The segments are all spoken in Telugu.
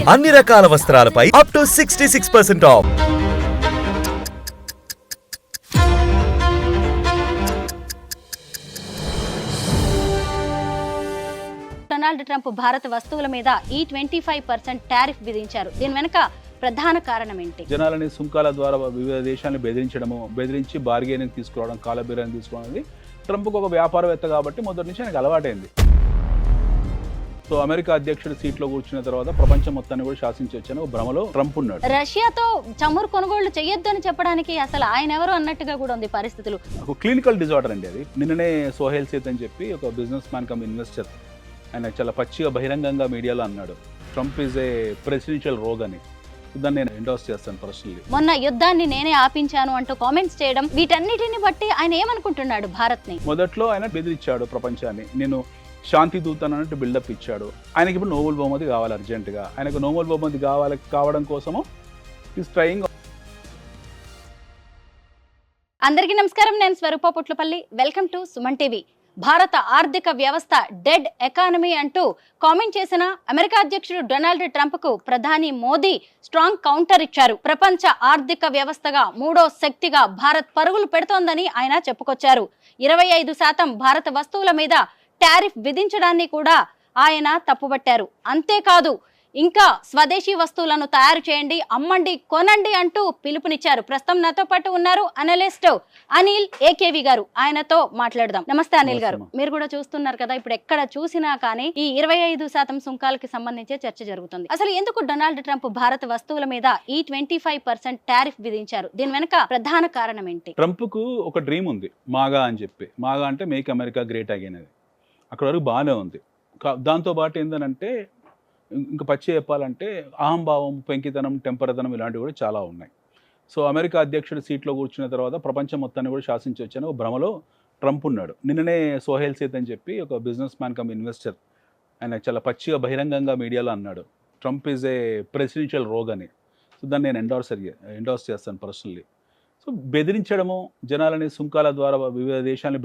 అన్ని రకాల వస్త్రాలపై up to 66% off. Donald Trump భారత వస్తువుల మీద E25% టారిఫ్ విధించారు. దీని వెనుక ప్రధాన కారణం ఏంటి? జనాలని సుంకాల ద్వారా వివిధ దేశాలను బెదిరించి బార్గెనింగ్ తీసుకురావడం, కాలబేరాన్ని తీసుకోవడం అనేది ట్రంప్కు ఒక వ్యాపారవేత్త కాబట్టి మొదటి నుంచి ఆయనకు అలవాటైంది. సో అమెరికా అధ్యక్షుడు సీట్లో కూర్చున్న తర్వాత ప్రపంచం మొత్తాన్ని కూడా శాసించవచ్చని ఒక భ్రమలో ట్రంప్ ఉన్నాడు. రష్యాతో చమురు కొనుగోళ్లు చేయొద్దని చెప్పడానికి అసలు ఆయన ఎవరు అన్నట్టుగా కూడా ఉంది పరిస్థితులు. ఒక క్లినికల్ డిజార్డర్ అండి అది. నిన్ననే సోహెల్ సేత్ అని చెప్పి ఒక బిజినెస్ మ్యాన్ కమ్ ఇన్వెస్టర్ ఆయన చాలా పచ్చిగా బహిరంగంగా మీడియాలో అన్నాడు, Trump is a presidential rogue అని. దాన్ని నేను ఎండోర్స్ చేస్తాను పర్సనల్లీ. మొన్న యుద్ధాన్ని నేనే ఆపించాను అంటూ కామెంట్స్ చేయడం, వీటన్నిటిని బట్టి ఆయన ఏమనుకుంటున్నాడు భారత్ ని? మొదట్లో ఆయన బెదిరించాడు ప్రపంచాన్ని, నేను శాంతి దూతను అన్నట్టు బిల్డప్ ఇచ్చాడు. ఆయనకి ఇప్పుడు నోబెల్ బహుమతి కావాలి అర్జెంటుగా. ఆయనకు నోబెల్ బహుమతి కావడం కోసము ఈస్ ట్రయింగ్. అందరికీ నమస్కారం, నేను Swaroopa Putlapalli. Welcome to Suman TV. భారత ఆర్థిక వ్యవస్థ డెడ్ ఎకానమీ అంటూ కామెంట్ చేసిన అమెరికా అధ్యక్షుడు డొనాల్డ్ ట్రంప్ కు ప్రధాని మోదీ స్ట్రాంగ్ కౌంటర్ ఇచ్చారు. ప్రపంచ ఆర్థిక వ్యవస్థగా మూడో శక్తిగా భారత్ పరుగులు పెడుతోందని ఆయన చెప్పుకొచ్చారు. 25% భారత వస్తువుల మీద టారిఫ్ విధించడాన్ని కూడా ఆయన తప్పుబట్టారు. అంతేకాదు, ఇంకా స్వదేశీ వస్తువులను తయారు చేయండి, అమ్మండి, కొనండి అంటూ పిలుపునిచ్చారు. ప్రస్తుతం నాతో పాటు ఉన్నారు అనలిస్ట్ అనిల్ ఏకేవి గారు. ఆయనతో మాట్లాడదాం. నమస్తే అనిల్ గారు. మీరు కూడా చూస్తున్నారు కదా, ఇప్పుడు ఎక్కడ చూసినా కానీ ఈ 25% సుంకాలకి సంబంధించే చర్చ జరుగుతుంది. అసలు ఎందుకు డొనాల్డ్ ట్రంప్ భారత వస్తువుల మీద E25% టారిఫ్ విధించారు? దీని వెనుక ప్రధాన కారణం ఏంటి? ట్రంప్ కు ఒక డ్రీమ్ ఉంది, మాగా అని చెప్పి. మాగా అంటే మేక్ అమెరికా గ్రేట్ అగైన్ అది. అక్కడ వరకు బాగానే ఉంది. దాంతో పాటు ఏంటంటే ఇంకా పచ్చి చెప్పాలంటే అహంభావం, పెంకితనం, టెంపరతనం ఇలాంటివి కూడా చాలా ఉన్నాయి. సో అమెరికా అధ్యక్షుడు సీట్లో కూర్చున్న తర్వాత ప్రపంచం మొత్తాన్ని కూడా శాసించవచ్చని ఒక భ్రమలో ట్రంప్ ఉన్నాడు. నిన్ననే సోహెల్ సేత్ అని చెప్పి ఒక బిజినెస్ మ్యాన్ కమ్ ఇన్వెస్టర్ ఆయన చాలా పచ్చిగా బహిరంగంగా మీడియాలో అన్నాడు, Trump is a presidential rogue అని. సో దాన్ని నేను ఎండోర్స్ చేస్తాను పర్సనల్లీ. సో బెదిరించడము, జనాలని సుంకాల ద్వారా వివిధ దేశాలను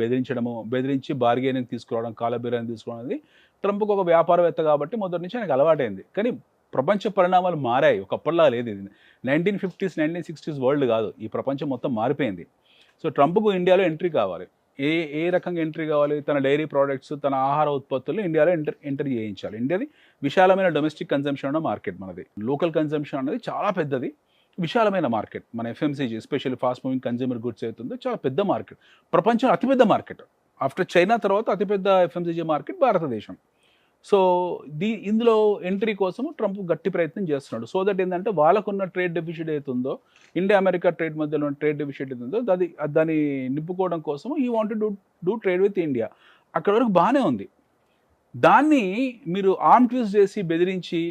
బెదిరించి బార్గెనింగ్ తీసుకురావడం, కాలబేరాన్ని తీసుకోవడం అనేది ట్రంప్కు ఒక వ్యాపారవేత్త కాబట్టి మొదటి నుంచి ఆయనకు అలవాటైంది. కానీ ప్రపంచ పరిణామాలు మారాయి, ఒకప్పటిలా లేదు. ఇది 1950s 1960s వరల్డ్ కాదు, ఈ ప్రపంచం మొత్తం మారిపోయింది. సో ట్రంప్కు ఇండియాలో ఎంట్రీ కావాలి. ఏ రకంగా ఎంట్రీ కావాలి? తన డైరీ ప్రోడక్ట్స్, తన ఆహార ఉత్పత్తులు ఇండియాలో ఎంటర్ చేయించాలి. ఇండియాది విశాలమైన డొమెస్టిక్ కన్జంప్షన్ ఉన్న మార్కెట్ మనది. లోకల్ కన్జంప్షన్ అనేది చాలా పెద్దది, విశాలమైన మార్కెట్. మన FMCG especially fast moving consumer goods అవుతుందో చాలా పెద్ద మార్కెట్, ప్రపంచంలో అతిపెద్ద మార్కెట్. ఆఫ్టర్ చైనా తర్వాత అతిపెద్ద FMCG మార్కెట్ భారతదేశం. సో ఇందులో ఎంట్రీ కోసం ట్రంప్ గట్టి ప్రయత్నం చేస్తున్నాడు. సో దట్ ఏంటంటే వాళ్ళకున్న ట్రేడ్ డెఫిసిట్ అవుతుందో, ఇండియా అమెరికా ట్రేడ్ మధ్యలో ట్రేడ్ డెఫిసిట్ అవుతుందో దాన్ని నింపుకోవడం కోసం ఈ want do trade with India. అక్కడ వరకు బాగానే ఉంది. దాన్ని మీరు ఆర్మ్ ట్విస్ట్ చేసి బెదిరించి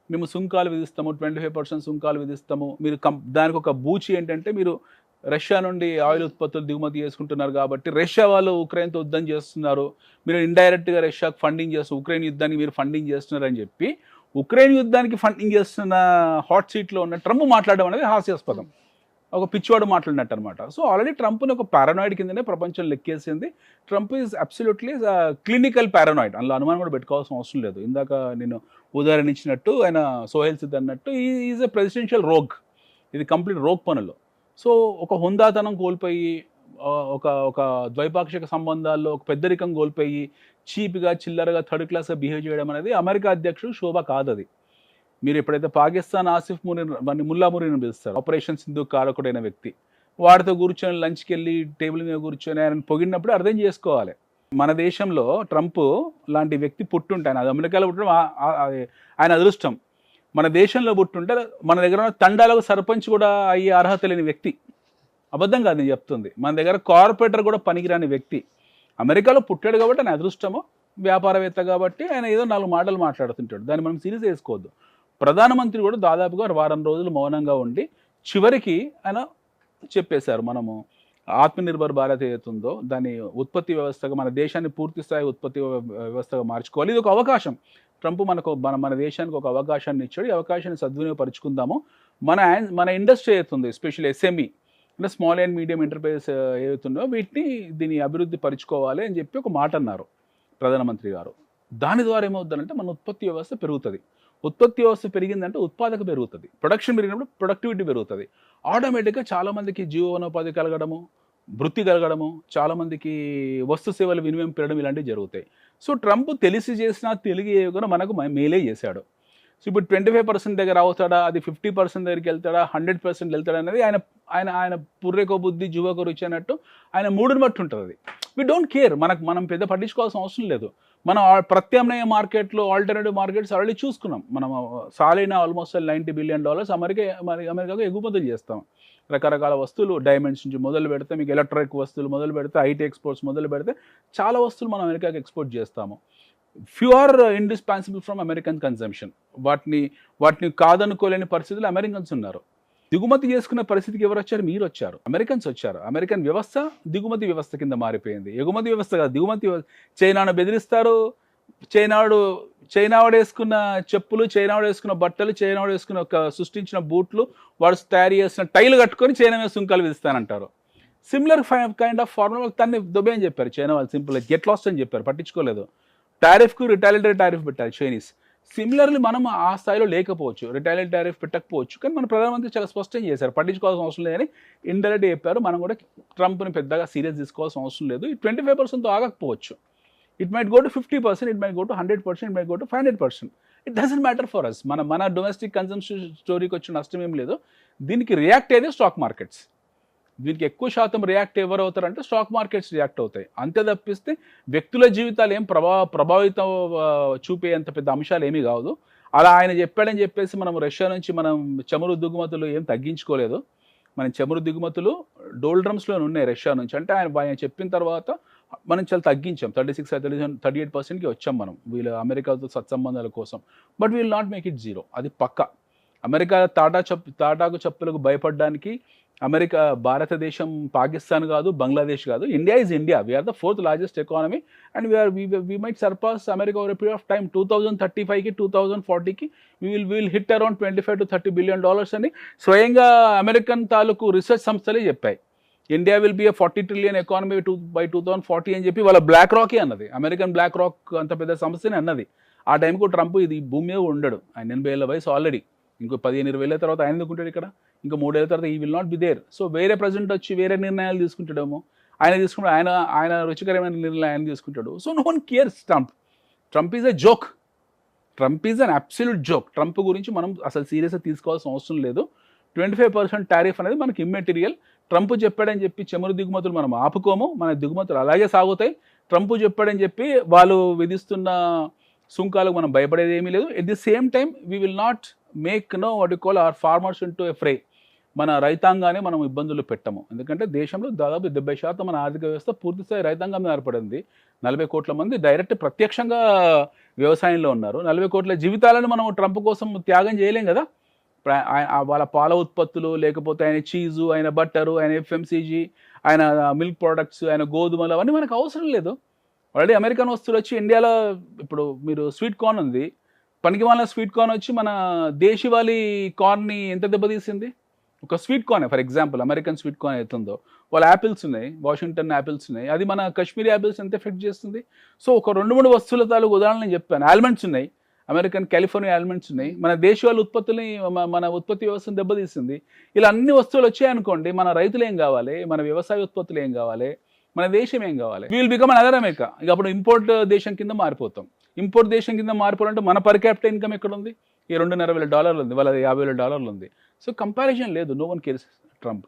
మేము సుంకాలు విధిస్తాము, 25% సుంకాలు విధిస్తాము. మీరు దానికి ఒక బూచి ఏంటంటే, మీరు రష్యా నుండి ఆయిల్ ఉత్పత్తులు దిగుమతి చేసుకుంటున్నారు కాబట్టి రష్యా వాళ్ళు ఉక్రెయిన్తో యుద్ధం చేస్తున్నారు, మీరు ఇండైరెక్ట్గా రష్యాకు ఫండింగ్ చేస్తున్నారు, ఉక్రెయిన్ యుద్ధానికి మీరు ఫండింగ్ చేస్తున్నారు అని చెప్పి ఉక్రెయిన్ యుద్ధానికి ఫండింగ్ చేస్తున్న హాట్ సీట్లో ఉన్న ట్రంప్ మాట్లాడడం అనేది హాస్యాస్పదం, ఒక పిచ్చివాడు మాట్లాడినట్టు అనమాట. సో ఆల్రెడీ ట్రంప్ని ఒక పారానాయిడ్ కిందనే ప్రపంచం లెక్కేసింది. Trump is absolutely clinical paranoid, అందులో అనుమానం కూడా పెట్టుకోవాల్సిన అవసరం లేదు. ఇందాక నేను ఉదాహరణ ఇచ్చినట్టు, ఆయన సోహెల్ సిద్ అన్నట్టు ఈజ్ ఎ ప్రెసిడెన్షియల్ రోగ్. ఇది కంప్లీట్ రోగ్ పనులు. సో ఒక హుందాతనం కోల్పోయి, ఒక ద్వైపాక్షిక సంబంధాల్లో ఒక పెద్దరికం కోల్పోయి, చీప్గా, చిల్లరగా, థర్డ్ క్లాస్గా బిహేవ్ చేయడం అనేది అమెరికా అధ్యక్షుడు శోభ కాదు. అది మీరు ఎప్పుడైతే పాకిస్తాన్ ఆసిఫ్ ముల్లా మురీని పిలుస్తారు, ఆపరేషన్ సింధు కారకుడైన వ్యక్తి, వాడితో కూర్చొని లంచ్కి వెళ్ళి టేబుల్ మీద కూర్చొని ఆయన పొగిడినప్పుడు అర్థం చేసుకోవాలి. మన దేశంలో ట్రంప్ లాంటి వ్యక్తి పుట్టుంటే, ఆయన అది అమెరికాలో పుట్టడం ఆయన అదృష్టం. మన దేశంలో పుట్టుంటే మన దగ్గర ఉన్న తండాలకు సర్పంచ్ కూడా అయ్యే అర్హత లేని వ్యక్తి. అబద్ధం కాదు నేను చెప్తుంది. మన దగ్గర కార్పొరేటర్ కూడా పనికిరాని వ్యక్తి. అమెరికాలో పుట్టాడు కాబట్టి ఆయన అదృష్టమో, వ్యాపారవేత్త కాబట్టి ఆయన ఏదో 4 మాటలు మాట్లాడుతుంటాడు. దాన్ని మనం సీరియస్ చేసుకోవద్దు. ప్రధానమంత్రి కూడా దాదాపుగా వారం రోజులు మౌనంగా ఉండి చివరికి ఆయన చెప్పేశారు, మనము ఆత్మనిర్భర్ భారత్ ఏదైతుందో దాని ఉత్పత్తి వ్యవస్థగా మన దేశాన్ని పూర్తి స్థాయి ఉత్పత్తి వ్యవస్థగా మార్చుకోవాలి. ఇది ఒక అవకాశం. ట్రంప్ మన దేశానికి ఒక అవకాశాన్ని ఇచ్చాడు. ఈ అవకాశాన్ని సద్వినియోగపరుచుకుందాము. మన ఇండస్ట్రీ అవుతుంది, ఎస్పెషల్లీ SME అంటే స్మాల్ అండ్ మీడియం ఎంటర్ప్రైజెస్ ఏవైతుందో దీన్ని అభివృద్ధి పరుచుకోవాలి అని చెప్పి ఒక మాట అన్నారు ప్రధానమంత్రి గారు. దాని ద్వారా ఏమవుతుందంటే మన ఉత్పత్తి వ్యవస్థ పెరుగుతుంది. ఉత్పత్తి వ్యవస్థ పెరిగిందంటే ఉత్పాదక పెరుగుతుంది, ప్రొడక్షన్ పెరిగినప్పుడు ప్రొడక్టివిటీ పెరుగుతుంది. ఆటోమేటిక్గా చాలామందికి జీవనోపాధి కలగడము, వృత్తి కలగడము, చాలామందికి వస్తు సేవల వినిమయం పెరగడం ఇలాంటివి జరుగుతాయి. సో ట్రంప్ తెలిసి చేసినా తెలియకుండా మనకు మేలే చేశాడు. సో ఇప్పుడు 25% దగ్గర అవుతాడా, అది 50% దగ్గరికి వెళ్తాడా, 100% వెళ్తాడా అనేది ఆయన ఆయన ఆయన పుర్రెకో బుద్ధి జువకో రుచి అన్నట్టు ఆయన మూడుని బట్టి ఉంటుంది. అది వి డోంట్ కేర్, మనం పెద్ద పట్టించుకోవాల్సిన అవసరం లేదు. మనం ప్రత్యామ్నాయ మార్కెట్లో ఆల్టర్నేటివ్ మార్కెట్స్ ఆల్రెడీ చూసుకున్నాం. మనం సాలైన ఆల్మోస్ట్ $90 బిలియన్ అమెరికాకు ఎగుమతులు చేస్తాం. రకరకాల వస్తువులు, డైమండ్స్ నుంచి మొదలు పెడితే మీకు ఎలక్ట్రానిక్ వస్తువులు మొదలు పెడితే, ఐటీ ఎక్స్పోర్ట్స్ మొదలు పెడితే చాలా వస్తువులు మనం అమెరికాకి ఎక్స్పోర్ట్ చేస్తాము. Few are indispensable from American consumption. వాటిని కాదనుకోలేని పరిస్థితులు అమెరికన్స్ ఉన్నారు. దిగుమతి చేసుకునే పరిస్థితికి ఎవరు వచ్చారు? మీరు వచ్చారు, అమెరికన్స్ వచ్చారు. అమెరికన్ వ్యవస్థ దిగుమతి వ్యవస్థ కింద మారిపోయింది. ఎగుమతి వ్యవస్థ కాదు, దిగుమతి వ్యవస్థ. చైనాను బెదిరిస్తారు. చైనావాడు వేసుకున్న చెప్పులు, చైనావాడు వేసుకున్న బట్టలు, చైనావాడు వేసుకున్న సృష్టించిన బూట్లు, వాడు తయారు చేసిన టైలు కట్టుకొని చైనా మీద సుంకాలు విధిస్తానంటారు. సిమిలర్ కైండ్ ఆఫ్ ఫార్ములా తన్ని దొబ్బే అని చెప్పారు చైనా వాళ్ళు. సింపుల్ గెట్ లాస్ట్ అని చెప్పారు, పట్టించుకోలేదు. టారిఫ్కు రిటాలిటరీ టారిఫ్ పెట్టారు చైనీస్. సిమిలర్లీ మనం ఆ స్థాయిలో లేకపోవచ్చు, రిటాలిటరీ టారిఫ్ పెట్టకపోవచ్చు, కానీ మన ప్రధానమంత్రి చాలా స్పష్టం చేశారు పట్టించుకోవాల్సిన అవసరం లేదని ఇండైరెక్ట్ చెప్పారు. మనం కూడా ట్రంప్ని పెద్దగా సీరియస్ తీసుకోవాల్సిన అవసరం లేదు. ఈ 25%తో ఆగకపోవచ్చు. It might go to 50%, it might go to 100%, it might go to 500%. It doesn't matter for us. మన డొమెస్టిక్ కన్సంప్షన్ స్టోరీకి వచ్చిన నష్టం ఏం లేదు. దీనికి రియాక్ట్ అయ్యేది స్టాక్ మార్కెట్స్. దీనికి ఎక్కువ శాతం రియాక్ట్ ఎవరు అవుతారంటే స్టాక్ మార్కెట్స్ రియాక్ట్ అవుతాయి. అంతే తప్పిస్తే వ్యక్తుల జీవితాలు ఏం ప్రభావితం చూపేంత పెద్ద అంశాలు ఏమీ కాదు. అలా ఆయన చెప్పాడని చెప్పేసి మనం రష్యా నుంచి మనం చమురు దిగుమతులు ఏం తగ్గించుకోలేదు. మన చమురు దిగుమతులు డోల్డ్రమ్స్లో ఉన్నాయి రష్యా నుంచి. అంటే ఆయన చెప్పిన తర్వాత మనం చాలా తగ్గించాం, 38%కి వచ్చాం మనం వీళ్ళ అమెరికాతో సత్సంబంధాల కోసం. But will not make it zero, అది పక్కా. అమెరికా తాటాకు చెప్పులకు భయపడడానికి భారతదేశం పాకిస్తాన్ కాదు, బంగ్లాదేశ్ కాదు. India is India. We are the 4th largest economy and we might surpass America over period of time. 2035కి 2040కి will hit around $25 to $30 billion అని స్వయంగా అమెరికన్ తాలూకు రీసెర్చ్ సంస్థలే చెప్పాయి. India will be a 40 trillion economy by 2040 అని చెప్పి వాళ్ళ బ్లాక్ రాకే అన్నది. అమెరికన్ బ్లాక్ రాక్ అంత పెద్ద సంస్థనే అన్నది. ఆ టైంకు ట్రంప్ ఇది భూమి మీద ఉండడు. ఆయన 80 ఏళ్ళ వయసు ఆల్రెడీ. ఇంకో 15-20 ఏళ్ళ తర్వాత ఆయన ఎందుకుంటాడు ఇక్కడ? ఇంకా 3 ఏళ్ళ తర్వాత ఈ will not be there. So వేరే ప్రెసిడెంట్ వచ్చి వేరే నిర్ణయాలు తీసుకుంటాడేమో. ఆయన రుచికరమైన నిర్ణయాలు ఆయన తీసుకుంటాడు. So no one cares Trump is a joke. Trump is an absolute joke. Trump గురించి మనం అసలు సీరియస్గా తీసుకోవాల్సిన అవసరం లేదు. 25% టారిఫ్ అనేది మనకి ఇమ్మెటీరియల్. ట్రంప్ చెప్పాడని చెప్పి చమురు దిగుమతులు మనం ఆపుకోము, మన దిగుమతులు అలాగే సాగుతాయి. ట్రంప్ చెప్పాడని చెప్పి వాళ్ళు విధిస్తున్న సుంకాలకు మనం భయపడేది ఏమీ లేదు. At the same time we will not make what you call hour farmers into a fry. మన రైతాంగాన్ని మనం ఇబ్బందులు పెట్టము. ఎందుకంటే దేశంలో దాదాపు 70% మన ఆర్థిక వ్యవస్థ పూర్తిస్థాయి రైతాంగం మీద ఆధారపడింది. 40 కోట్ల మంది డైరెక్ట్ ప్రత్యక్షంగా వ్యవసాయంలో ఉన్నారు. 40 కోట్ల జీవితాలను మనం ట్రంప్ కోసం త్యాగం చేయలేం కదా. వాళ్ళ పాల ఉత్పత్తులు, లేకపోతే ఆయన చీజు, ఆయన బట్టరు, ఆయన FMCG, ఆయన మిల్క్ ప్రోడక్ట్స్, ఆయన గోధుమలు, అవన్నీ మనకు అవసరం లేదు. ఆల్రెడీ అమెరికన్ వస్తువులు వచ్చి ఇండియాలో ఇప్పుడు మీరు స్వీట్ కార్న్ ఉంది, పనికి వాళ్ళ స్వీట్ కార్న్ వచ్చి మన దేశీవాలి కార్న్ని ఎంత దెబ్బతీసింది? ఒక sweet corn for example, American sweet corn అవుతుందో, వాళ్ళ యాపిల్స్ ఉన్నాయి, వాషింగ్టన్ యాపిల్స్ ఉన్నాయి, అది మన కాశ్మీరీ యాపిల్స్ ఎంత ఎఫెక్ట్ చేస్తుంది? సో ఒక 2-3 వస్తువుల తాలూకు ఉదాహరణ నేను చెప్పాను. ఆల్మండ్స్ ఉన్నాయి, అమెరికన్ కాలిఫోర్నియా ఆల్మండ్స్ ఉన్నాయి. మన దేశీయాల ఉత్పత్తుల్ని, మన ఉత్పత్తి వ్యవస్థను దెబ్బతీసింది. ఇలా అన్ని వస్తువులు వచ్చాయనుకోండి, మన రైతులు ఏం కావాలి, మన వ్యవసాయ ఉత్పత్తులు ఏం కావాలి, మన దేశం ఏం కావాలి? We'll become another America. ఇక అప్పుడు ఇంపోర్ట్ దేశం కింద మారిపోతాం. ఇంపోర్ట్ దేశం కింద మారిపోవాలంటే మన పర్ క్యాపిటల్ ఇన్కమ్ ఎక్కడ ఉంది? ఈ $2,500 ఉంది, వాళ్ళది $50,000 ఉంది. సో కంపారిజన్ లేదు. నో వన్ కేర్స్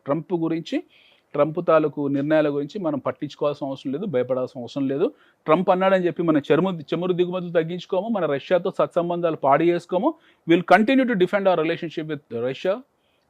ట్రంప్ గురించి, ట్రంప్ తాలూకు నిర్ణయాల గురించి మనం పట్టించుకోవాల్సిన అవసరం లేదు, భయపడాల్సిన అవసరం లేదు. ట్రంప్ అన్నాడని చెప్పి మన చమురు దిగుమతులు తగ్గించుకోము, మన రష్యాతో సత్సంబంధాలు పాడు చేసుకోము. Will continue to defend our relationship with Russia,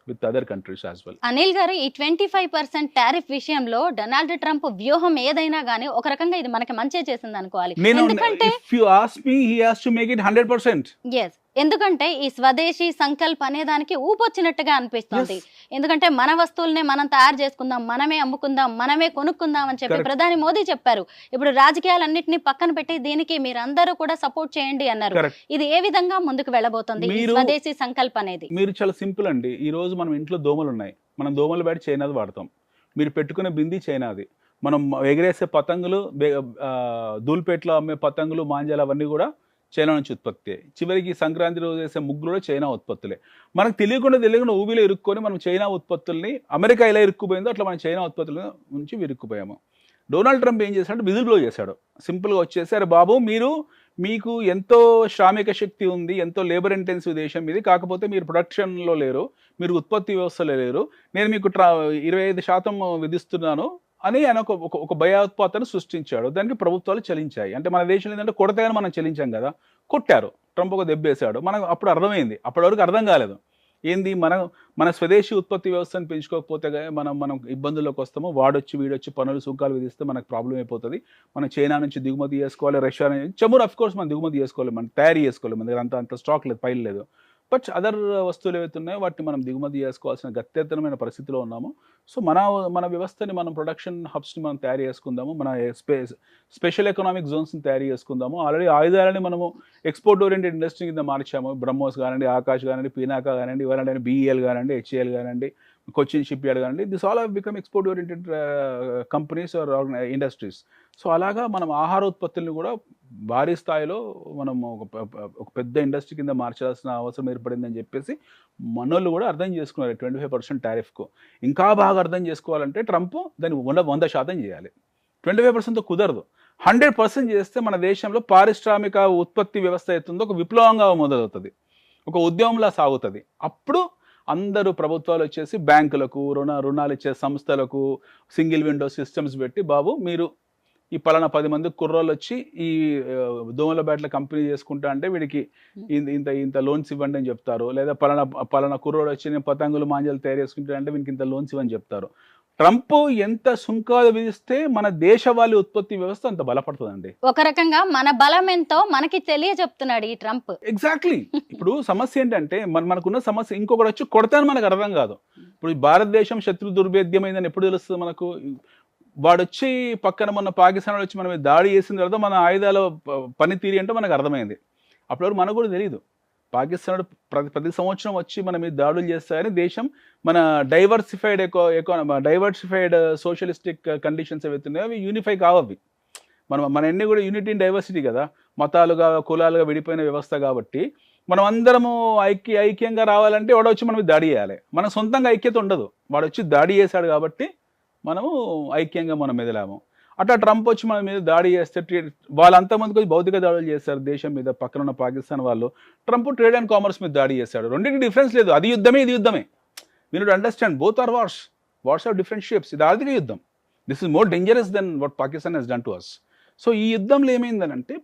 with other countries as well. Anil garu, ఈ 25% టారిఫ్ విషయంలో డొనాల్డ్ ట్రంప్ వ్యూహం ఏదైనా గానీ ఒక రకంగా ఇది మనకి మంచి చేసింది అనుకోవాలి. ఎందుకంటే if you ask me, he has to make it 100%. yes, ఎందుకంటే ఈ స్వదేశీ సంకల్ప్ అనే దానికి ఊపొచ్చినట్టుగా అనిపిస్తుంది. ఎందుకంటే మన వస్తువులనే మనం తయారు చేసుకుందాం, మనమే అమ్ముకుందాం, మనమే కొనుక్కుందాం అని చెప్పి ప్రధాని మోదీ చెప్పారు. ఇప్పుడు రాజకీయాలన్నింటినీ పక్కన పెట్టి దీనికి మీరందరూ కూడా సపోర్ట్ చేయండి అన్నారు. ఇది ఏ విధంగా ముందుకు వెళ్ళబోతుంది స్వదేశీ సంకల్ప్ అనేది? మీరు చాలా సింపుల్ అండి. ఈ రోజు మనం ఇంట్లో దోమలు ఉన్నాయి, మనం దోమలు బయట చైనాది వాడతాం. మీరు పెట్టుకునే బింది చైనాది, మనం ఎగిరేసే పతంగులు, ధూల్పేటలో అమ్మే పతంగులు, మాంజాలు అవన్నీ కూడా చైనా నుంచి ఉత్పత్తి. చివరికి సంక్రాంతి రోజు వేసే ముగ్గులు కూడా చైనా ఉత్పత్తులే. మనకు తెలియకుండా ఊబిలో ఇరుక్కొని మనం చైనా ఉత్పత్తుల్ని, అమెరికా ఎలా ఇరుక్కుపోయిందో అట్లా మనం చైనా ఉత్పత్తుల నుంచి ఇరుక్కుపోయాము. డొనాల్డ్ ట్రంప్ ఏం చేశాడు, విజిల్ బ్లో చేశాడు. సింపుల్గా వచ్చేసి, అరే బాబు మీకు ఎంతో శ్రామిక శక్తి ఉంది, ఎంతో లేబర్ ఇంటెన్సివ్ దేశం ఇది, కాకపోతే మీరు ప్రొడక్షన్లో లేరు, మీరు ఉత్పత్తి వ్యవస్థలో లేరు, నేను మీకు 25% విధిస్తున్నాను అని ఆయన ఒక భయోత్పాతను సృష్టించాడు. దానికి ప్రభుత్వాలు చెల్లించాయి. అంటే మన దేశంలో ఏంటంటే కొడతాయని మనం చెల్లించాం కదా, కొట్టారు. ట్రంప్ ఒక దెబ్బేశాడు. మనకు అప్పుడు అర్థమైంది. అప్పటి వరకు అర్థం కాలేదు. ఏంది, మన స్వదేశీ ఉత్పత్తి వ్యవస్థను పెంచుకోకపోతే మనం ఇబ్బందుల్లోకి వస్తాము. వీడొచ్చి పనులు సుంకాలు విధిస్తే మనకు ప్రాబ్లం అయిపోతుంది. మనం చైనా నుంచి దిగుమతి చేసుకోవాలి, రష్యా నుంచి చమురు అఫ్ కోర్స్ మనం దిగుమతి చేసుకోవాలి, మనం తయారీ చేసుకోవాలి, మన దగ్గర అంత స్టాక్ లేదు, పైలు లేదు. బట్ అదర్ వస్తువులు ఏవైతే ఉన్నాయో వాటిని మనం దిగుమతి చేసుకోవాల్సిన గత్యతరమైన పరిస్థితిలో ఉన్నాము. సో మన వ్యవస్థని, మనం ప్రొడక్షన్ హబ్స్ని మనం తయారు చేసుకుందాము, మన స్పెషల్ ఎకనామిక్ జోన్స్ని తయారు చేసుకుందాము. ఆల్రెడీ ఆయుధాలని మనము ఎక్స్పోర్ట్ ఓరియంటెడ్ ఇండస్ట్రీ కింద మార్చాము. బ్రహ్మోస్ కానివ్వండి, ఆకాష్ కానివ్వండి, పీనాకా కానివ్వండి, ఇవాళ బీఈఎల్ కానివ్వండి, హెచ్ఏఎల్ కానివ్వండి, కొచ్చిన్ షిప్ యార్డ్ కానివ్వండి, this all have become export oriented companies or industries. So అలాగా మనం ఆహార ఉత్పత్తులను కూడా భారీ స్థాయిలో మనం ఒక పెద్ద ఇండస్ట్రీ కింద మార్చాల్సిన అవసరం ఏర్పడిందని చెప్పేసి మనోళ్ళు కూడా అర్థం చేసుకున్నారు 25% టారిఫ్కు. ఇంకా బాగా అర్థం చేసుకోవాలంటే ట్రంప్ దాన్ని 100% చేయాలి. 25%తో కుదరదు. 100% చేస్తే మన దేశంలో పారిశ్రామిక ఉత్పత్తి వ్యవస్థ అవుతుందో ఒక విప్లవంగా మొదలవుతుంది, ఒక ఉద్యమంలా సాగుతుంది. అప్పుడు అందరూ ప్రభుత్వాలు వచ్చేసి బ్యాంకులకు, రుణాలు ఇచ్చే సంస్థలకు సింగిల్ విండో సిస్టమ్స్ పెట్టి, బాబు మీరు ఈ పలానా 10 మంది కుర్రోళ్ళు వచ్చి ఈ దోమల బ్యాట్ల కంపెనీ చేసుకుంటా అంటే వీడికి ఇంత లోన్స్ ఇవ్వండి అని చెప్తారు. లేదా పలానా కుర్రోడు వచ్చి నేను పతంగులు, మాంజాలు తయారు చేసుకుంటా అంటే వీనికి ఇంత లోన్స్ ఇవ్వని చెప్తారు. ట్రంప్ ఎంత సుంకాలు విధిస్తే మన దేశవాళీ ఉత్పత్తి వ్యవస్థ అంత బలపడుతుందండి. ఒక రకంగా మన బలం ఎంతో మనకి తెలియజెప్తున్నాడు ఈ ట్రంప్. ఎగ్జాక్ట్లీ. ఇప్పుడు సమస్య ఏంటంటే మనకున్న సమస్య, ఇంకొకటి వచ్చి కొడతాను మనకు అర్థం కాదు. ఇప్పుడు భారతదేశం శత్రు దుర్భేద్యమైందని ఎప్పుడు తెలుస్తుంది మనకు? వాడొచ్చి పక్కన మొన్న పాకిస్తాన్ వచ్చి మన మీద దాడి చేసిన తర్వాత మన ఆయుధాల పనితీరు అంటే మనకు అర్థమైంది. అప్పటివరకు మనకు కూడా తెలియదు. పాకిస్తాన్ ప్రతి సంవత్సరం వచ్చి మన మీద దాడులు చేస్తారని దేశం మన డైవర్సిఫైడ్ సోషలిస్టిక్ కండిషన్స్ ఏవైతున్నాయో అవి యూనిఫై కావవి. మన అన్నీ కూడా యూనిటీ ఇన్ డైవర్సిటీ కదా, మతాలుగా కులాలుగా విడిపోయిన వ్యవస్థ. కాబట్టి మనం అందరము ఐక్యంగా రావాలంటే వాడు వచ్చి మన మీద దాడి చేయాలి. మన సొంతంగా ఐక్యత ఉండదు, వాడు వచ్చి దాడి చేశాడు కాబట్టి మనము ఐక్యంగా మనం మెదలాము. అట్లా ట్రంప్ వచ్చి మన మీద దాడి చేస్తే వాళ్ళంతమందికి వచ్చి భౌతిక దాడులు చేస్తారు దేశం మీద. పక్కన ఉన్న పాకిస్తాన్ వాళ్ళు, ట్రంప్ ట్రేడ్ అండ్ కామర్స్ మీద దాడి చేశాడు. రెండింటికి డిఫరెన్స్ లేదు. అది యుద్ధమే, ఇది యుద్ధమే. We need to understand both our wars are different shapes. ఇది ఆర్థిక యుద్ధం. This is more dangerous than what Pakistan has done to us. So ఈ యుద్ధంలో ఏమైందనంటే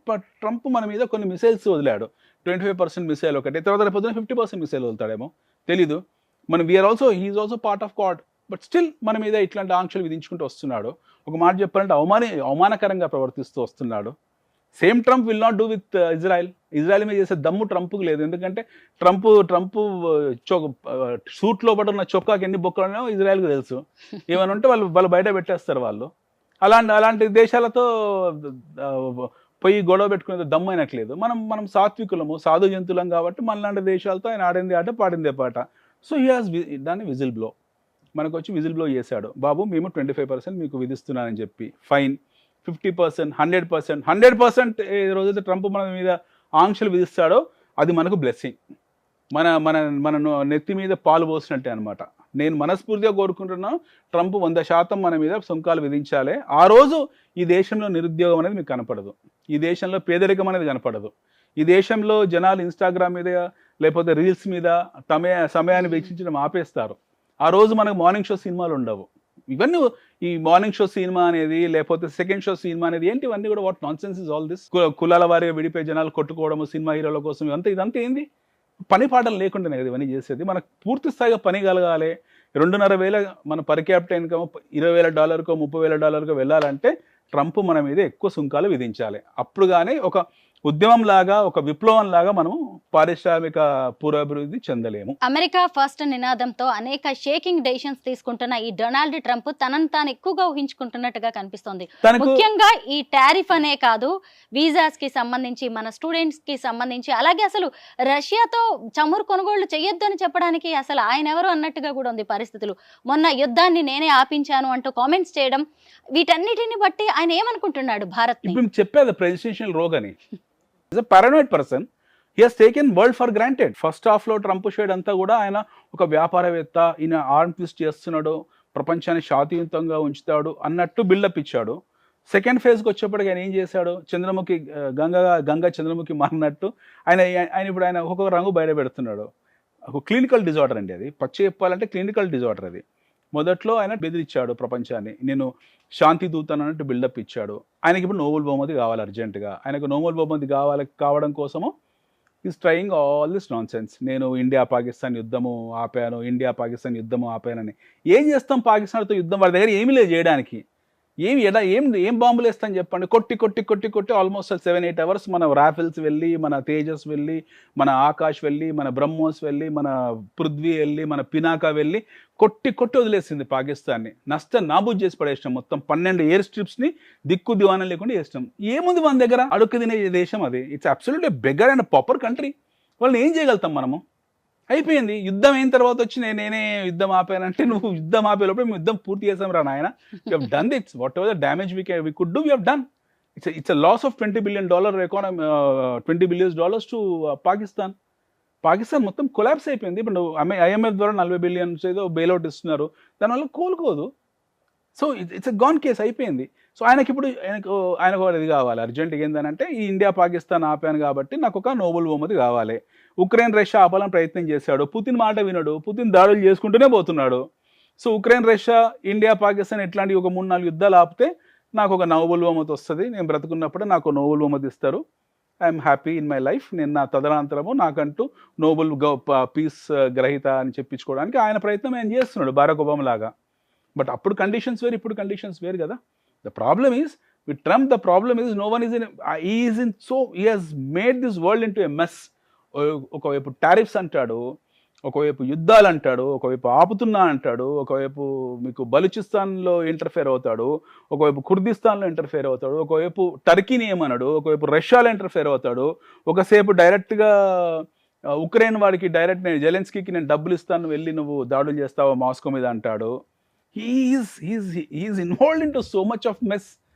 ట్రంప్ మన మీద కొన్ని మిసైల్స్ వదిలాడు. 25% మిసైల్ ఒకటి, తర్వాత పొద్దున 50% మిసైల్ వదులుతాడేమో తెలీదు. మనం he is also part of God. But still మన మీద ఇట్లాంటి ఆంక్షలు విధించుకుంటూ వస్తున్నాడు. ఒక మాట చెప్పాలంటే అవమానకరంగా ప్రవర్తిస్తూ వస్తున్నాడు. Same Trump will not do with Israel మీద చేసే దమ్ము ట్రంప్కి లేదు. ఎందుకంటే ట్రంప్ సూట్లో పడి ఉన్న చొక్కాకి ఎన్ని బొక్కలున్నాయో ఇజ్రాయెల్కి తెలుసు. ఏమైనా ఉంటే వాళ్ళు బయట పెట్టేస్తారు వాళ్ళు. అలాంటి దేశాలతో పోయి గొడవ పెట్టుకునే దమ్ము అయినట్లేదు. మనం సాత్వికులము, సాధు జంతువులం కాబట్టి మనలాంటి దేశాలతో ఆయన ఆడింది ఆట, పాడిందే పాట. సో హీ హాజ్ దాన్ని విజిల్ బ్లో, మనకు వచ్చి విజిల్ బ్లో చేశాడు. బాబు మేము 25% మీకు విధిస్తున్నానని చెప్పి ఫైన్ 50%, 100% ఏ రోజైతే ట్రంప్ మన మీద ఆంక్షలు విధిస్తాడో అది మనకు బ్లెస్సింగ్. మన నెత్తి మీద పాలు పోసినట్టే అనమాట. నేను మనస్ఫూర్తిగా కోరుకుంటున్నాను, ట్రంప్ 100% మన మీద సుంకాలు విధించాలి. ఆ రోజు ఈ దేశంలో నిరుద్యోగం అనేది మీకు కనపడదు, ఈ దేశంలో పేదరికం అనేది కనపడదు, ఈ దేశంలో జనాలు ఇన్స్టాగ్రామ్ మీద లేకపోతే రీల్స్ మీద సమయాన్ని వెచ్చించడం ఆపేస్తారు. ఆ రోజు మనకు మార్నింగ్ షో సినిమాలు ఉండవు. ఇవన్నీ ఈ మార్నింగ్ షో సినిమా అనేది లేకపోతే సెకండ్ షో సినిమా అనేది ఏంటి, ఇవన్నీ కూడా what non sense is all this. కులాల వారిగా విడిపోయి జనాలు కొట్టుకోవడము, సినిమా హీరోల కోసం, ఇదంతా ఏంది? పని పాటలు లేకుండానే కదా ఇవన్నీ చేసేది. మనకు పూర్తి స్థాయిగా పని కలగాలి. 2,500 మన పర్ క్యాపిటల్ ఇన్కమ్ $20,000 $30,000 వెళ్ళాలంటే ట్రంప్ మన మీద ఎక్కువ సుంకాలు విధించాలి. అప్పుడు కానీ ఒక ఉద్యమం లాగా, ఒక విప్లవం లాగా మనం పారిశ్రామిక పురోభివృద్ధి చెందలేము. అమెరికా ఫస్ట్ నినాదంతో అనేక షేకింగ్ డెసిషన్స్ తీసుకుంటున్న ఈ డొనాల్డ్ ట్రంప్ తనను తాను ఎక్కువగా ఊహించుకుంటున్నట్టుగా కనిపిస్తోంది. ముఖ్యంగా ఈ టారిఫ్ అనే కాదు, వీసాస్ కి సంబంధించి, మన స్టూడెంట్స్ కి సంబంధించి, అలాగే అసలు రష్యాతో చమురు కొనుగోళ్లు చేయొద్దు అని చెప్పడానికి అసలు ఆయన ఎవరు అన్నట్టుగా కూడా ఉంది పరిస్థితులు. మొన్న యుద్ధాన్ని నేనే ఆపించాను అంటూ కామెంట్స్ చేయడం, వీటన్నిటిని బట్టి ఆయన ఏమనుకుంటున్నాడు భారత్ ని? చెప్పేది ప్రెసిడెన్షియల్ రోగ్ అని. Is a paranoid person. He has taken world for granted. First హాఫ్లో ట్రంప్ షేడ్ అంతా కూడా ఆయన ఒక వ్యాపారవేత్త, ఈయన ఆర్మ్ ట్విస్ట్ చేస్తున్నాడు, ప్రపంచాన్ని శాంతియుతంగా ఉంచుతాడు అన్నట్టు బిల్డప్ ఇచ్చాడు. సెకండ్ ఫేజ్కి వచ్చేప్పటికి ఆయన ఏం చేశాడు? చంద్రముఖి గంగా చంద్రముఖి మారినట్టు ఆయన ఇప్పుడు ఆయన ఒక్కొక్క రంగు బయట పెడుతున్నాడు. ఒక క్లినికల్ డిజార్డర్ అండి అది. పచ్చి చెప్పాలంటే క్లినికల్ డిజార్డర్ అది. మొదట్లో ఆయన బెదిరించాడు ప్రపంచాన్ని, నేను శాంతి దూతను అన్నట్టు బిల్డప్ ఇచ్చాడు. ఆయనకి ఇప్పుడు నోబెల్ బహుమతి కావాలి అర్జెంటుగా. ఆయనకు నోబెల్ బహుమతి కావడం కోసము is trying all this non sense. నేను ఇండియా పాకిస్తాన్ యుద్ధము ఆపానని. ఏం చేస్తాం పాకిస్తాన్తో యుద్ధం? వాడి దగ్గర ఏమీ లేదు చేయడానికి. ఏం బాంబులు వేస్తాను చెప్పండి? కొట్టి ఆల్మోస్ట్ 7-8 అవర్స్ మన రాఫెల్స్ వెళ్ళి, మన తేజస్ వెళ్ళి, మన ఆకాష్ వెళ్ళి, మన బ్రహ్మోస్ వెళ్ళి, మన పృథ్వీ వెళ్ళి, మన పినాకా వెళ్ళి కొట్టి వదిలేసింది పాకిస్తాన్ని. నాబూద్ చేసి పడేసినాం. మొత్తం 12 ఎయిర్ స్ట్రిప్స్ని దిక్కు దివానం లేకుండా వేసినాం. ఏముంది మన దగ్గర? అడుక్కు తినే దేశం అది. It's absolutely beggar and pauper country. వాళ్ళని ఏం చేయగలుగుతాం మనము? అయిపోయింది. యుద్ధం అయిన తర్వాత వచ్చి నేనే యుద్ధం ఆపానంటే, నువ్వు యుద్ధం ఆపే లోపల మేము యుద్ధం పూర్తి చేసాం రా నాయన. You have done this. Whatever the damage we could do, we have done. It's a loss of $20 billion economy, $20 billion to Pakistan. Pakistan మొత్తం కొలాప్స్ అయిపోయింది. ఇప్పుడు IMF ద్వారా 40 billion ఏదో బెయిల్అవుట్ ఇస్తున్నారు, దానివల్ల కోలుకోదు. So it's a gone case, అయిపోయింది. సో ఆయనకు ఇది కావాలి అర్జెంట్గా. ఏంటంటే ఈ ఇండియా పాకిస్తాన్ ఆపాను కాబట్టి నాకు ఒక నోబెల్ బహుమతి కావాలి. ఉక్రెయిన్ రష్యా ఆపాలని ప్రయత్నం చేశాడు, పుతిన్ మాట వినడు, పుతిన్ దాడులు చేసుకుంటూనే పోతున్నాడు. So Ukraine Russia India Pakistan ఇట్లాంటి ఒక 3-4 యుద్ధాలు ఆపితే నాకు ఒక నోబెల్ బహుమతి వస్తుంది. నేను బ్రతుకున్నప్పుడే నాకు నోబెల్ బహుమతి ఇస్తారు. I'm happy in my life. నేను నా తదనంతరము నాకంటూ నోబెల్ పీస్ గ్రహీత అని చెప్పించుకోవడానికి ఆయన ప్రయత్నం ఆయన చేస్తున్నాడు, బారాక్ ఒబామా లాగా. బట్ అప్పుడు కండిషన్స్ వేరు, ఇప్పుడు కండిషన్స్ వేరు కదా. The problem is with Trump, the problem is no one is in so he has made this world into a mess. ఒకవైపు టారిఫ్స్ అంటాడు, ఒకవైపు యుద్ధాలు అంటాడు, ఒకవైపు ఆపుతున్నా అంటాడు, ఒకవైపు మీకు బలూచిస్తాన్లో ఇంటర్ఫేర్ అవుతాడు, ఒకవైపు కుర్దిస్తాన్లో ఇంటర్ఫేర్ అవుతాడు, ఒకవైపు టర్కీని ఏమన్నాడు, ఒకవైపు రష్యాలో ఇంటర్ఫేర్ అవుతాడు, ఒకసేపు డైరెక్ట్గా ఉక్రెయిన్ వాడికి డైరెక్ట్ నేను జెలెన్స్కీకి నేను డబ్బులు ఇస్తాను, వెళ్ళి నువ్వు దాడులు చేస్తావా మాస్కో మీద అంటాడు. He is involved into so much of mess.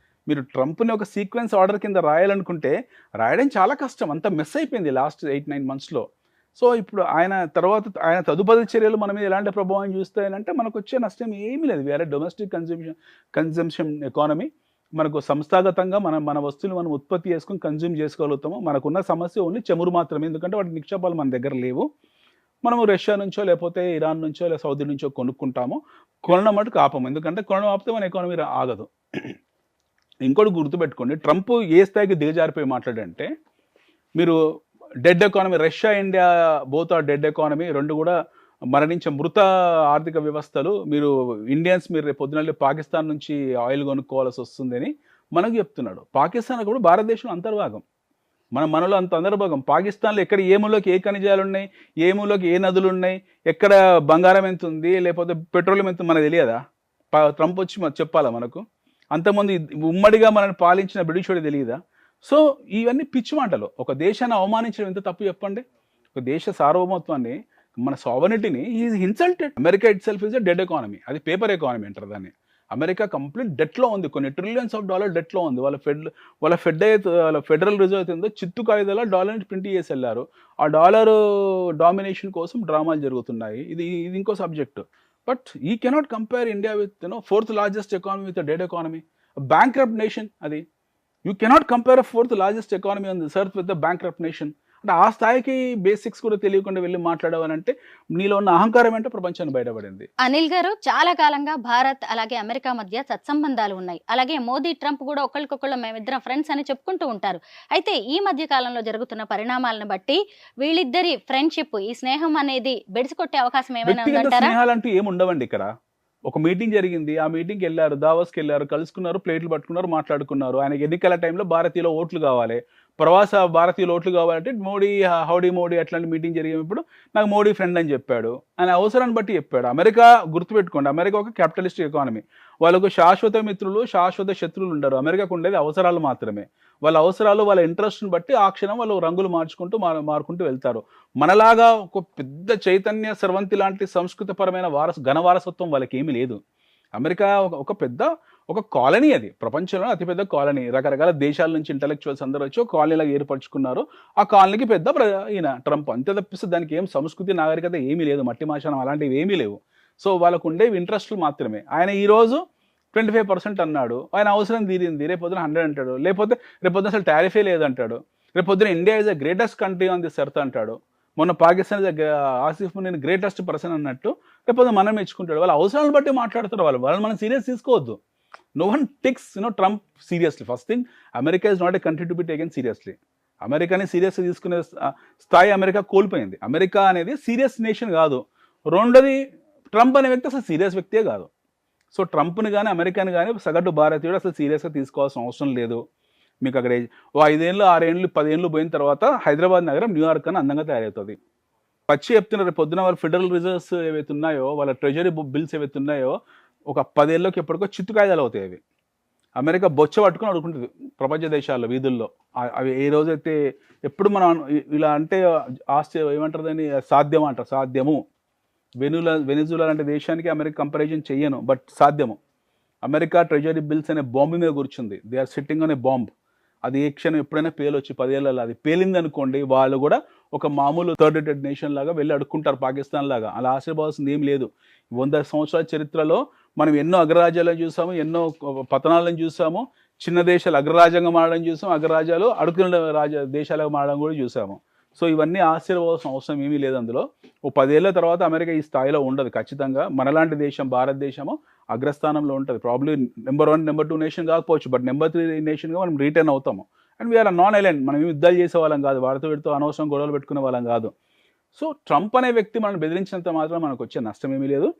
మీరు ట్రంప్ని ఒక సీక్వెన్స్ ఆర్డర్ కింద రాయాలనుకుంటే రాయడం చాలా కష్టం, అంత మెస్ అయిపోయింది లాస్ట్ 8-9 monthsలో. సో ఇప్పుడు ఆయన తదుపరి చర్యలు మన మీద ఎలాంటి ప్రభావం చూస్తాయంటే మనకు వచ్చే నష్టం ఏమీ లేదు. We're domestic consumption economy. మనకు సంస్థాగతంగా మన వస్తువులు మనం ఉత్పత్తి చేసుకుని కన్జ్యూమ్ చేసుకోగలుగుతాము. మనకున్న సమస్య ఓన్లీ చమురు మాత్రమే, ఎందుకంటే వాటి నిక్షేపాలు మన దగ్గర లేవు. మనము రష్యా నుంచో లేకపోతే ఇరాన్ నుంచో లేదా సౌదీ నుంచో కొనుక్కుంటాము. కొనడం మటుకు ఆపము, ఎందుకంటే కొనడం ఆపితే మన ఎకానమీ ఆగదు. ఇంకోటి గుర్తుపెట్టుకోండి, ట్రంప్ ఏ స్థాయికి దిగజారిపోయి మాట్లాడంటే, మీరు dead economy, Russia India both are dead economy, రెండు కూడా మరణించే మృత ఆర్థిక వ్యవస్థలు. మీరు ఇండియన్స్ మీరు రేపు పొద్దున పాకిస్తాన్ నుంచి ఆయిల్ కొనుక్కోవాల్సి వస్తుందని మనకు చెప్తున్నాడు. పాకిస్తాన్ కూడా భారతదేశంలో అంతర్భాగం, మనలో అంత అంతర్భాగం. పాకిస్తాన్లో ఎక్కడ ఏ మూలకి ఏ ఖనిజాలు ఉన్నాయి, ఏ మూలకి ఏ నదులు ఉన్నాయి, ఎక్కడ బంగారం ఎంత ఉంది, లేకపోతే పెట్రోలియం ఎంత మనకు తెలియదా? ట్రంప్ వచ్చి చెప్పాలా మనకు? అంతమంది ఉమ్మడిగా మనల్ని పాలించిన బ్రిటిష్ వాడికి తెలియదా? సో ఇవన్నీ పిచ్చి మాటలు. ఒక దేశాన్ని అవమానించడం ఎంత తప్పు చెప్పండి? ఒక దేశ సార్వభౌమత్వాన్ని, మన సావరిటీని is insulted. America itself is a dead economy, అది పేపర్ ఎకానమీ అంటారు దాన్ని. అమెరికా కంప్లీట్ డెట్లో ఉంది, కొన్ని $trillions డెట్లో ఉంది. వాళ్ళ ఫెడరల్ రిజర్వ్ అయితే ఉందో చిత్తు కాగితాల డాలర్ని ప్రింట్ చేసి వెళ్ళారు. ఆ డాలర్ డామినేషన్ కోసం డ్రామాలు జరుగుతున్నాయి. ఇది ఇంకో సబ్జెక్టు. బట్ ఈ cannot compare India with fourth largest economy with a dead economy, a bankrupt nation. అది you cannot compare a fourth largest economy on this earth with a bankrupt nation. అంటే ఆ స్థాయికి బేసిక్స్ కూడా తెలియకుండా వెళ్ళి మాట్లాడవాలంటే నీలో ఉన్న అహంకారం అంటే ప్రపంచాన్ని బయటపడింది. అనిల్ గారు, చాలా కాలంగా భారత్ అలాగే అమెరికా మధ్య సత్సంబంధాలు ఉన్నాయి. అలాగే మోదీ ట్రంప్ కూడా ఒకరికొకళ్ళు మేమిద్దరం ఫ్రెండ్స్ అని చెప్పుకుంటూ ఉంటారు. అయితే ఈ మధ్య కాలంలో జరుగుతున్న పరిణామాలను బట్టి వీళ్ళిద్దరి ఫ్రెండ్షిప్, ఈ స్నేహం అనేది బెడిసికొట్టే అవకాశం ఏమైనా ఉందంటారా? స్నేహాలంటూ ఏమి ఉండవండి. ఇక్కడ ఒక మీటింగ్ జరిగింది, ఆ మీటింగ్కి వెళ్ళారు, దావోస్కి వెళ్ళారు, కలుసుకున్నారు, ప్లేట్లు పట్టుకున్నారు, మాట్లాడుకున్నారు. ఆయనకి ఎన్నికల టైంలో భారతీయుల ఓట్లు కావాలి, ప్రవాస భారతీయులు ఓట్లు కావాలంటే మోడీ, హౌడీ మోడీ అట్లాంటి మీటింగ్ జరిగినప్పుడు నాకు మోడీ ఫ్రెండ్ అని చెప్పాడు. ఆయన అవసరాన్ని బట్టి చెప్పాడు. అమెరికా గుర్తుపెట్టుకోండి, అమెరికా ఒక క్యాపిటలిస్టిక్ ఎకానమీ. వాళ్ళకు శాశ్వత మిత్రులు, శాశ్వత శత్రువులు ఉండరు. అమెరికాకు ఉండేది అవసరాలు మాత్రమే. వాళ్ళ అవసరాలు, వాళ్ళ ఇంట్రెస్ట్ని బట్టి ఆ క్షణం వాళ్ళు రంగులు మార్చుకుంటూ మారుకుంటూ వెళ్తారు. మనలాగా ఒక పెద్ద చైతన్య స్రవంతి లాంటి సంస్కృతిపరమైన ఘన వారసత్వం వాళ్ళకి ఏమీ లేదు. అమెరికా ఒక పెద్ద కాలనీ, అది ప్రపంచంలో అతిపెద్ద కాలనీ. రకరకాల దేశాల నుంచి ఇంటలెక్చువల్స్ అందరూ వచ్చి ఒక కాలనీలాగా ఏర్పరచుకున్నారు. ఆ కాలనీకి పెద్ద ఈయన ట్రంప్. అంతే తప్పిస్తే దానికి ఏం సంస్కృతి, నాగరికత ఏమీ లేదు, మట్టి మాశానం అలాంటివి ఏమీ లేవు. సో వాళ్ళకు ఉండేవి ఇంట్రెస్ట్లు మాత్రమే. ఆయన ఈరోజు 25% అన్నాడు, ఆయన అవసరం తీరింది. రేపొద్దున 100 అంటాడు, లేకపోతే రేపొద్దున అసలు టారిఫే లేదంటాడు. రేపొద్దున India is the greatest country on this earth అంటాడు. మొన్న పాకిస్తాన్ ఆసిఫ్ నేను గ్రేటెస్ట్ పర్సన్ అన్నట్టు రేపొద్దున మనం మెచ్చుకుంటాడు. వాళ్ళ అవసరాలను బట్టి మాట్లాడతారు. వాళ్ళని మనం సీరియస్ తీసుకోవద్దు. No one takes Trump seriously. First thing, America is not a country to be taken seriously. అమెరికాని సీరియస్గా తీసుకునే స్థాయి అమెరికా కోల్పోయింది. అమెరికా అనేది సీరియస్ నేషన్ కాదు. రెండోది, ట్రంప్ అనే వ్యక్తి అసలు సీరియస్ వ్యక్తే కాదు. సో ట్రంప్ని కానీ అమెరికాని కానీ సగటు భారతీయుడు అసలు సీరియస్గా తీసుకోవాల్సిన అవసరం లేదు. మీకు అక్కడ 5 ఏళ్ళు 6 ఏళ్ళు 10 ఏళ్ళు పోయిన తర్వాత హైదరాబాద్ నగరం న్యూయార్క్ అని అందంగా తయారవుతుంది. పచ్చి చెప్తున్నారు, పొద్దున వాళ్ళ ఫెడరల్ రిజర్వ్స్ ఏవైతే ఉన్నాయో, వాళ్ళ ట్రెజరీ బిల్స్ ఏవైతే ఉన్నాయో, ఒక 10 ఏళ్ళకి ఎప్పటికో చిత్తు కాయిదాలు అవుతాయి. అవి అమెరికా బొచ్చ పట్టుకుని అడుగుంటుంది ప్రపంచ దేశాల్లో వీధుల్లో. అవి ఏ రోజైతే ఎప్పుడు మనం ఇలా అంటే ఏమంటారు దాన్ని, సాధ్యమా అంటారు. సాధ్యము. వెనిజులా లాంటి దేశానికి అమెరికా కంపారిజన్ చెయ్యను, బట్ సాధ్యము. అమెరికా ట్రెజరీ బిల్స్ అనే బాంబు మీద కూర్చుంది. దే ఆర్ సిట్టింగ్ అనే బాంబ్. అది ఏ క్షణం ఎప్పుడైనా పేలొచ్చి 10 ఏళ్ళలో అది పేలింది అనుకోండి, వాళ్ళు కూడా ఒక మామూలు థర్డ్ రేటెడ్ నేషన్ లాగా వెళ్ళి అడుక్కుంటారు, పాకిస్తాన్ లాగా. అలా ఆశీర్వాల్సింది ఏం లేదు. 100 సంవత్సరాల చరిత్రలో మనం ఎన్నో అగ్రరాజ్యాలను చూసాము, ఎన్నో పతనాలను చూసాము. చిన్న దేశాలు అగ్రరాజ్యంగా మారడం చూసాం, అగ్రరాజ్యాలు అడుగుతున్న దేశాలుగా మారడం కూడా చూసాము. సో ఇవన్నీ ఆశ్చర్యపోవాల్సిన అవసరం ఏమీ లేదు. అందులో 10 ఏళ్ళ తర్వాత అమెరికా ఈ స్థాయిలో ఉండదు ఖచ్చితంగా. మనలాంటి దేశం, భారతదేశము అగ్రస్థానంలో ఉంటుంది. ప్రాబ్లీ నెంబర్ 1, నెంబర్ 2 నేషన్ కాకపోవచ్చు, బట్ నెంబర్ 3 నేషన్గా మనం రిటర్న్ అవుతాము. And we're non island. మనం యుద్ధాలు చేసే వాళ్ళం కాదు, వారితో వీటితో అనవసరం గొడవలు పెట్టుకునే వాళ్ళం కాదు. సో ట్రంప్ అనే వ్యక్తి మనం బెదిరించినంత మాత్రం మనకు వచ్చే నష్టం ఏమీ లేదు.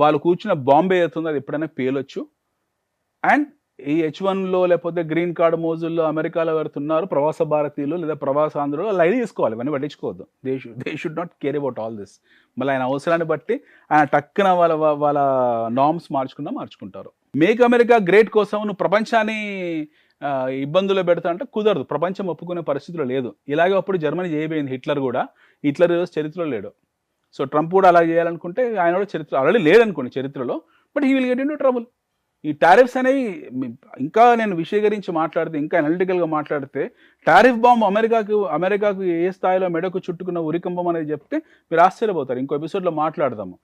వాళ్ళు కూర్చున్న బాంబే అవుతుంది, అది ఎప్పుడైనా పేలొచ్చు. అండ్ ఈ H1లో లేకపోతే గ్రీన్ కార్డు మోజుల్లో అమెరికాలో ఎవరుతున్నారు ప్రవాస భారతీయులు లేదా ప్రవాసాంధ్రులు, వాళ్ళు ఐడి తీసుకోవాలి, ఇవన్నీ పట్టించుకోవద్దు. They should not care about all this. మళ్ళీ ఆయన అవసరాన్ని బట్టి ఆయన టక్కున వాళ్ళ నార్మ్స్ మార్చుకుంటారు. మేక్ అమెరికా గ్రేట్ కోసం నువ్వు ప్రపంచాన్ని ఇబ్బందులు పెడతా అంటే కుదరదు. ప్రపంచం ఒప్పుకునే పరిస్థితిలో లేదు. ఇలాగే అప్పుడు జర్మనీ చేయబోయింది. హిట్లర్ ఈరోజు చరిత్రలో లేడు. సో ట్రంప్ కూడా అలా చేయాలనుకుంటే ఆయన కూడా చరిత్ర ఆల్రెడీ లేదనుకోండి చరిత్రలో, but he will get in to trouble. ఈ టారిఫ్స్ అనేవి ఇంకా నేను విషయీకరించి మాట్లాడితే, ఇంకా అనలిటికల్గా మాట్లాడితే, టారిఫ్ బాంబ్ అమెరికాకు ఏ స్థాయిలో మెడకు చుట్టుకున్న ఉరికంబం అనేది చెప్తే మీరు ఆశ్చర్యపోతారు. ఇంకో ఎపిసోడ్లో మాట్లాడదాము.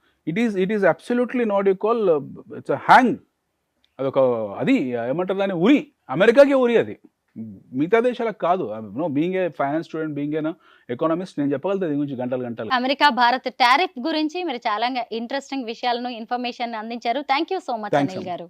It is absolutely not you call, it's hang. అదొక అది ఏమంటారు దాన్ని, ఉరి. అమెరికాకే ఉరి అది, మిగతా దేశాలకు కాదు. Being a finance student, being a economist, నేను చెప్పగలుగుతాను దీని గురించి గంటలు. అమెరికా భారత్ టారిఫ్ గురించి మీరు చాలా ఇంట్రెస్టింగ్ విషయాలను, ఇన్ఫర్మేషన్ అందించారు. Thank you so much Anil గారు.